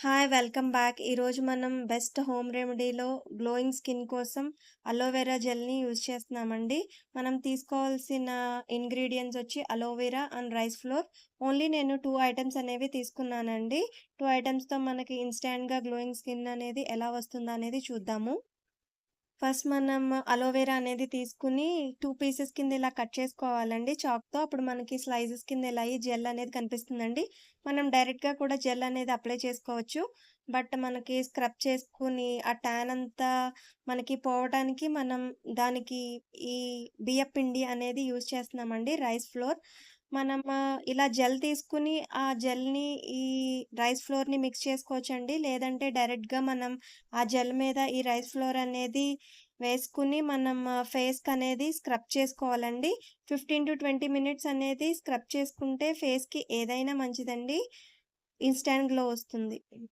Hi! Welcome back. ఈరోజు మనం best home రెమెడీలో glowing skin కోసం అలోవెరా జెల్‌ని యూజ్ చేస్తున్నామండి. మనం తీసుకోవాల్సిన ఇంగ్రీడియెంట్స్ వచ్చి aloe vera and rice flour. Only నేను 2 ఐటెమ్స్ అనేవి తీసుకున్నానండి. 2 ఐటెమ్స్‌తో మనకి ఇన్‌స్టాంట్‌గా గ్లోయింగ్ స్కిన్ అనేది ఎలా వస్తుందో అనేది చూద్దాము. ఫస్ట్ మనం అలోవెరా అనేది తీసుకొని 2 పీసెస్ కింద ఇలా కట్ చేసుకోవాలండి చాక్‌తో. అప్పుడు మనకి స్లైసెస్ కింద ఇలా అయ్యి జెల్ అనేది కనిపిస్తుందండి. మనం డైరెక్ట్‌గా కూడా జెల్ అనేది అప్లై చేసుకోవచ్చు. బట్ మనకి స్క్రబ్ చేసుకొని ఆ టాన్ అంతా మనకి పోవటానికి మనం దానికి ఈ బియ్యపిండి అనేది యూజ్ చేస్తున్నామండి. Rice flour. మనం ఇలా జెల్ తీసుకొని ఆ జెల్‌ని ఈ రైస్ ఫ్లోర్‌ని మిక్స్ చేసుకోవచ్చండి. లేదంటే డైరెక్ట్‌గా మనం ఆ జెల్ మీద ఈ రైస్ ఫ్లోర్ అనేది వేసుకొని మనం ఫేస్‌కనేది స్క్రబ్ చేసుకోవాలండి. 15-20 మినిట్స్ అనేది స్క్రబ్ చేసుకుంటే ఫేస్‌కి ఏదైనా మంచిదండి. ఇన్‌స్టాంట్ గ్లో వస్తుంది.